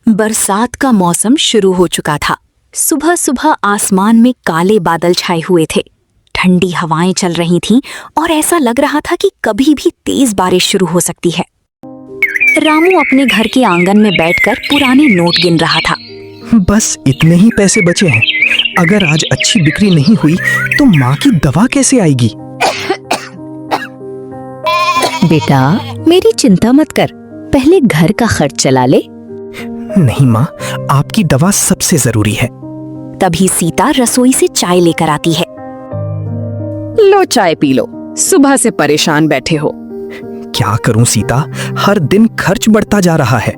बरसात का मौसम शुरू हो चुका था। सुबह सुबह आसमान में काले बादल छाए हुए थे। ठंडी हवाएं चल रही थीं और ऐसा लग रहा था कि कभी भी तेज बारिश शुरू हो सकती है। रामू अपने घर के आंगन में बैठकर पुराने नोट गिन रहा था। बस इतने ही पैसे बचे हैं। अगर आज अच्छी बिक्री नहीं हुई तो माँ की दवा कैसे आएगी? बेटा, मेरी चिंता मत कर, पहले घर का खर्च चला ले। नहीं माँ, आपकी दवा सबसे जरूरी है। तभी सीता रसोई से चाय लेकर आती है। लो चाय पी लो, सुबह से परेशान बैठे हो। क्या करूं सीता, हर दिन खर्च बढ़ता जा रहा है।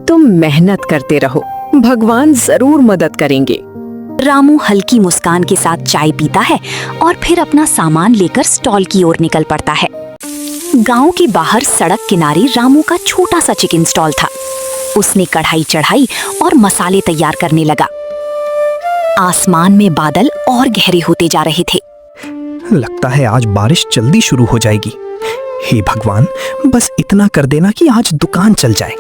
तुम मेहनत करते रहो, भगवान जरूर मदद करेंगे। रामू हल्की मुस्कान के साथ चाय पीता है और फिर अपना सामान लेकर स्टॉल की ओर निकल पड़ता है। गांव के बाहर सड़क किनारे रामू का छोटा सा चिकन स्टॉल था। उसने कढ़ाई चढ़ाई और मसाले तैयार करने लगा। आसमान में बादल और गहरे होते जा रहे थे। लगता है आज बारिश जल्दी शुरू हो जाएगी। हे भगवान, बस इतना कर देना कि आज दुकान चल जाए।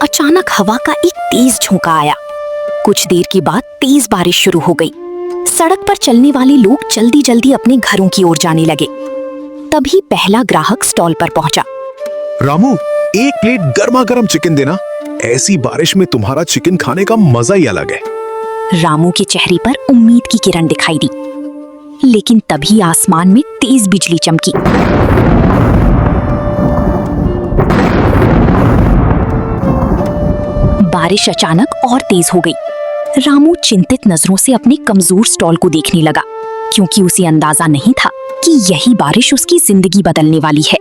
अचानक हवा का एक तेज झोंका आया। कुछ देर के बाद तेज बारिश शुरू हो गई। सड़क पर चलने वाले लोग जल्दी जल्दी अपने घरों की ओर जाने लगे। तभी पहला ग्राहक स्टॉल पर पहुंचा। रामू, एक प्लेट गर्मा गर्म चिकन देना। ऐसी बारिश में तुम्हारा चिकन खाने का मजा ही अलग है। रामू के चेहरे पर उम्मीद की किरण दिखाई दी, लेकिन तभी आसमान में तेज बिजली चमकी। बारिश अचानक और तेज हो गई। रामू चिंतित नजरों से अपने कमजोर स्टॉल को देखने लगा, क्योंकि उसे अंदाजा नहीं था कि यही बारिश उसकी जिंदगी बदलने वाली है।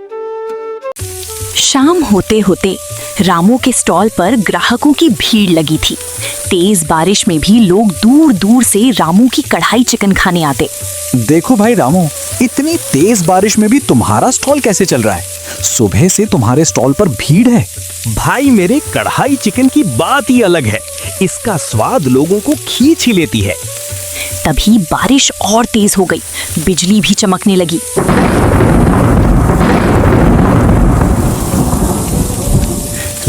शाम होते होते रामू के स्टॉल पर ग्राहकों की भीड़ लगी थी। तेज बारिश में भी लोग दूर दूर से रामू की कढ़ाई चिकन खाने आते। देखो भाई रामू, इतनी तेज बारिश में भी तुम्हारा स्टॉल कैसे चल रहा है? सुबह से तुम्हारे स्टॉल पर भीड़ है। भाई, मेरे कढ़ाई चिकन की बात ही अलग है। इसका स्वाद लोगों को खींच ही लेती है। तभी बारिश और तेज हो गई, बिजली भी चमकने लगी।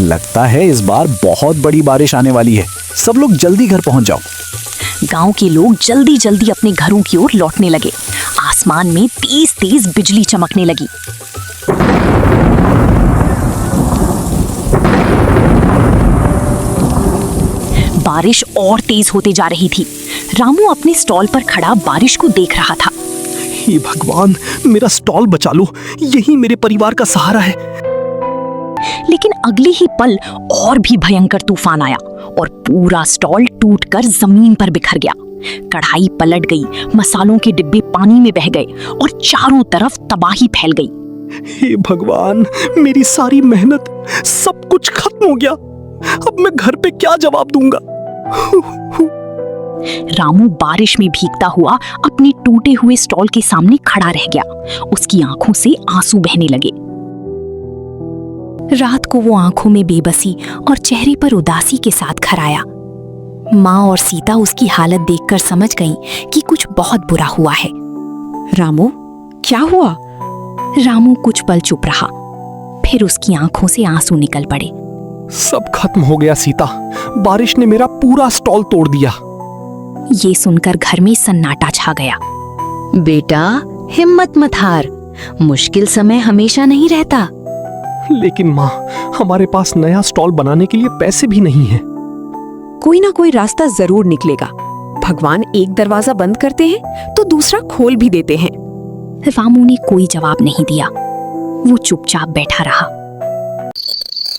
लगता है इस बार बहुत बड़ी बारिश आने वाली है। सब लोग जल्दी घर पहुंच जाओ। गांव के लोग जल्दी जल्दी अपने घरों की ओर लौटने लगे। आसमान में तेज तेज बिजली चमकने लगी। बारिश और तेज होते जा रही थी। रामू अपने स्टॉल पर खड़ा बारिश को देख रहा था। हे भगवान, मेरा स्टॉल बचा लो, यही मेरे परिवार का सहारा है। लेकिन अगले ही पल और भी भयंकर तूफान आया और पूरा स्टॉल टूटकर जमीन पर बिखर गया। कढ़ाई पलट गई, मसालों के डिब्बे पानी में बह गए और चारों तरफ तबाही फैल गई। हे भगवान, मेरी सारी मेहनत, सब कुछ खत्म हो गया। अब मैं घर पे क्या जवाब दूंगा? रामू बारिश में भीगता हुआ अपने टूटे हुए स्टॉल के सामने खड़ा रह गया। उसकी आंखों से आंसू बहने लगे। रात को वो आंखों में बेबसी और चेहरे पर उदासी के साथ घर आया। माँ और सीता उसकी हालत देखकर समझ गईं कि कुछ बहुत बुरा हुआ है। रामू, क्या हुआ? रामू कुछ पल चुप रहा, फिर उसकी आंखों से आंसू निकल पड़े। सब खत्म हो गया सीता, बारिश ने मेरा पूरा स्टॉल तोड़ दिया। ये सुनकर घर में सन्नाटा छा गया। बेटा, हिम्मत मत हार, मुश्किल समय हमेशा नहीं रहता। लेकिन माँ, हमारे पास नया स्टॉल बनाने के लिए पैसे भी नहीं हैं। कोई ना कोई रास्ता जरूर निकलेगा। भगवान एक दरवाजा बंद करते हैं तो दूसरा खोल भी देते हैं। रामू ने कोई जवाब नहीं दिया। वो चुपचाप बैठा रहा।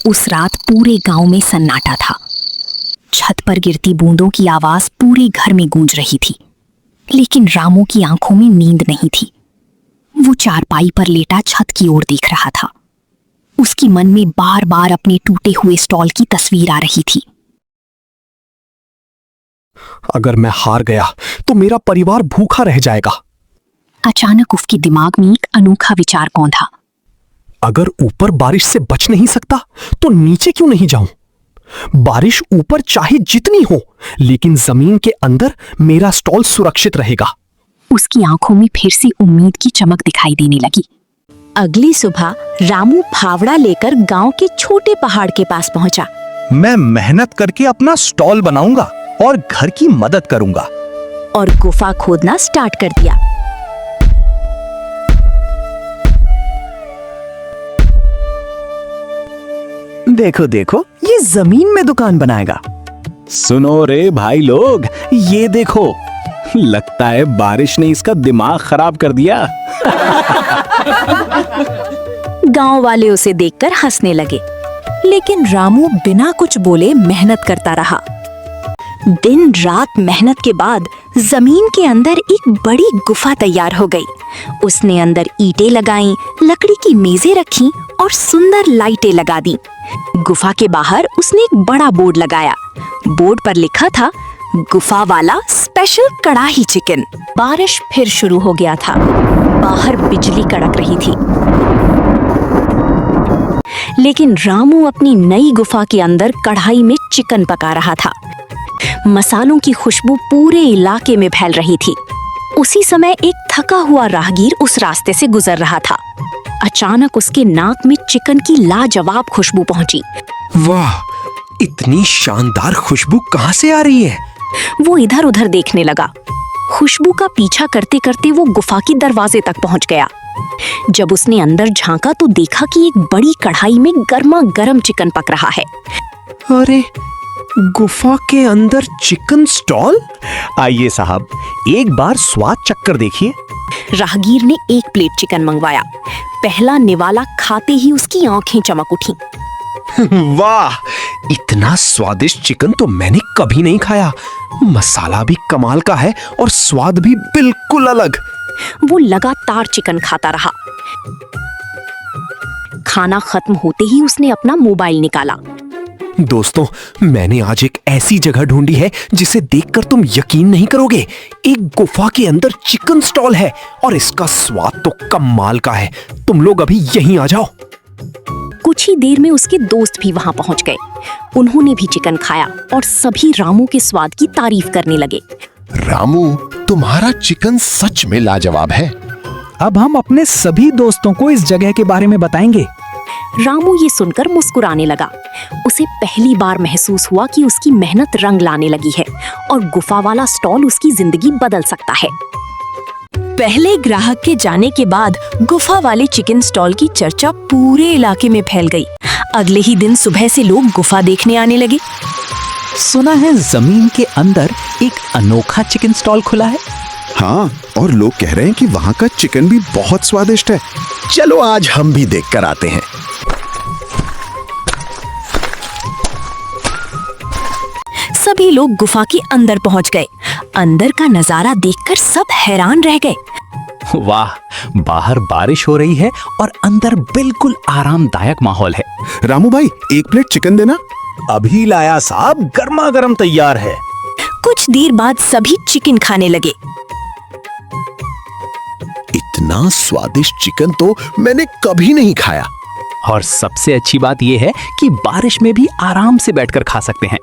उस रात पूरे गांव में सन्नाटा था। छत पर गिरती बूंदों की आवाज पूरे घर में गूंज रही थी, लेकिन रामू की आंखों में नींद नहीं थी। वो चारपाई पर लेटा छत की ओर देख रहा था। उसकी मन में बार बार अपने टूटे हुए स्टॉल की तस्वीर आ रही थी। अगर मैं हार गया तो मेरा परिवार भूखा रह जाएगा। अचानक उसके दिमाग में एक अनोखा विचार कौंधा। अगर ऊपर बारिश से बच नहीं सकता तो नीचे क्यों नहीं जाऊं? बारिश ऊपर चाहे जितनी हो, लेकिन जमीन के अंदर मेरा स्टॉल सुरक्षित रहेगा। उसकी आंखों में फिर से उम्मीद की चमक दिखाई देने लगी। अगली सुबह रामू फावड़ा लेकर गांव के छोटे पहाड़ के पास पहुंचा। मैं मेहनत करके अपना स्टॉल बनाऊंगा और घर की मदद करूंगा। और गुफा खोदना स्टार्ट कर दिया। देखो देखो, ये जमीन में दुकान बनाएगा। सुनो रे भाई लोग, ये देखो, लगता है बारिश ने इसका दिमाग खराब कर दिया। गांव वाले उसे देखकर हंसने लगे, लेकिन रामू बिना कुछ बोले मेहनत करता रहा। दिन रात मेहनत के बाद जमीन के अंदर एक बड़ी गुफा तैयार हो गई। उसने अंदर ईंटें लगाईं, लकड़ी की मेजें रखीं और सुंदर लाइटें लगा दी। गुफा के बाहर उसने एक बड़ा बोर्ड लगाया। बोर्ड पर लिखा था, गुफा वाला स्पेशल कढ़ाई चिकन। बारिश फिर शुरू हो गया था। बाहर बिजली कड़क रही थी, लेकिन रामू अपनी नई गुफा के अंदर कढ़ाई में चिकन पका रहा था। मसालों की खुशबू पूरे इलाके में फैल रही थी। उसी समय एक थका हुआ राहगीर उस रास्ते से गुजर रहा था। अचानक उसके नाक में चिकन की लाजवाब खुशबू पहुंची। वाह, इतनी शानदार खुशबू कहां से आ रही है? वो इधर उधर देखने लगा। खुशबू का पीछा करते करते वो गुफा के दरवाजे तक पहुंच गया। जब उसने अंदर झांका तो देखा कि एक बड़ी कढ़ाई में गर्मा गर्म चिकन पक रहा है। अरे, गुफा के अंदर चिकन स्टॉल? आइए साहब, एक बार स्वाद चक्कर देखिए। राहगीर ने एक प्लेट चिकन मंगवाया। पहला निवाला खाते ही उसकी आंखें चमक उठी। वाह, इतना स्वादिष्ट चिकन तो मैंने कभी नहीं खाया। मसाला भी कमाल का है और स्वाद भी बिल्कुल अलग। वो लगातार चिकन खाता रहा। खाना खत्म होते ही उसने अपना मोबाइल निकाला। दोस्तों, मैंने आज एक ऐसी जगह ढूंढी है जिसे देखकर तुम यकीन नहीं करोगे। एक गुफा के अंदर चिकन स्टॉल है और इसका स्वाद तो कमाल का है। तुम लोग अभी यहीं आ जाओ। कुछ ही देर में उसके दोस्त भी वहां पहुंच गए। उन्होंने भी चिकन खाया और सभी रामू के स्वाद की तारीफ करने लगे। रामू, तुम्हारा चिकन सच में लाजवाब है। अब हम अपने सभी दोस्तों को इस जगह के बारे में बताएंगे। रामू ये सुनकर मुस्कुराने लगा। उसे पहली बार महसूस हुआ कि उसकी मेहनत रंग लाने लगी है और गुफा वाला स्टॉल उसकी जिंदगी बदल सकता है। पहले ग्राहक के जाने के बाद गुफा वाले चिकन स्टॉल की चर्चा पूरे इलाके में फैल गई। अगले ही दिन सुबह से लोग गुफा देखने आने लगे। सुना है जमीन के अंदर एक अनोखा चिकन स्टॉल खुला है। हाँ, और लोग कह रहे हैं कि वहाँ का चिकन भी बहुत स्वादिष्ट है। चलो आज हम भी देख कर आते हैं। सभी लोग गुफा के अंदर पहुंच गए। अंदर का नजारा देखकर सब हैरान रह गए। वाह, बाहर बारिश हो रही है और अंदर बिल्कुल आरामदायक माहौल है। रामू भाई, एक प्लेट चिकन देना। अभी लाया साहब, गर्मा गर्म तैयार है। कुछ देर बाद सभी चिकन खाने लगे। इतना स्वादिष्ट चिकन तो मैंने कभी नहीं खाया। और सबसे अच्छी बात यह है कि बारिश में भी आराम से बैठकर खा सकते हैं।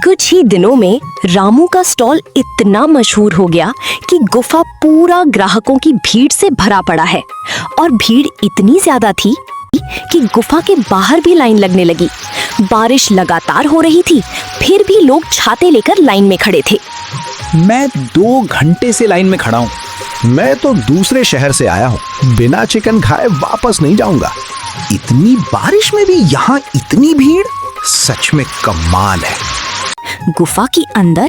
कुछ ही दिनों में रामू का स्टॉल इतना मशहूर हो गया कि गुफा पूरा ग्राहकों की भीड़ से भरा पड़ा है। और भीड़ इतनी ज्यादा थी कि गुफा के बाहर भी लाइन लगने लगी। बारिश लगातार हो रही थी, फिर भी लोग छाते लेकर लाइन में खड़े थे। मैं 2 घंटे से लाइन में खड़ा हूँ। मैं तो दूसरे शहर से आया हूँ, बिना चिकन खाए वापस नहीं जाऊंगा। इतनी बारिश में भी यहाँ इतनी भीड़, सच में कमाल है। गुफा के अंदर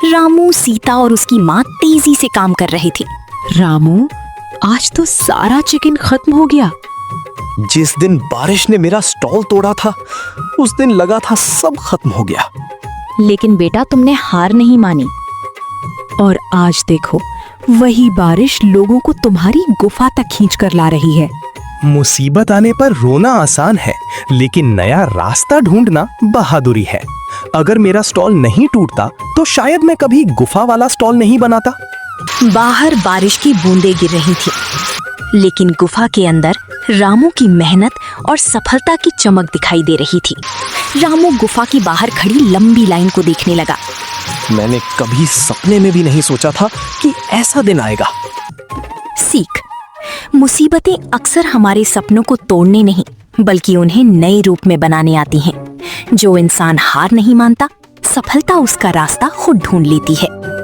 रामू, सीता और उसकी माँ तेजी से काम कर रही थी। रामू, आज तो सारा चिकन खत्म हो गया। जिस दिन बारिश ने मेरा स्टॉल तोड़ा था, उस दिन लगा था सब खत्म हो गया। लेकिन बेटा, तुमने हार नहीं मानी। और आज देखो, वही बारिश लोगों को तुम्हारी गुफा तक खींच कर ला रही है। मुसीबत आने पर रोना आसान है, लेकिन नया रास्ता ढूंढना बहादुरी है। अगर मेरा स्टॉल नहीं टूटता तो शायद मैं कभी गुफा वाला स्टॉल नहीं बनाता। बाहर बारिश की बूंदें गिर रही थी, लेकिन गुफा के अंदर रामू की मेहनत और सफलता की चमक दिखाई दे रही थी। रामू गुफा की बाहर खड़ी लंबी लाइन को देखने लगा। मैंने कभी सपने में भी नहीं सोचा था कि ऐसा दिन आएगा। सीख: मुसीबतें अक्सर हमारे सपनों को तोड़ने नहीं बल्कि उन्हें नए रूप में बनाने आती हैं। जो इंसान हार नहीं मानता, सफलता उसका रास्ता खुद ढूंढ लेती है।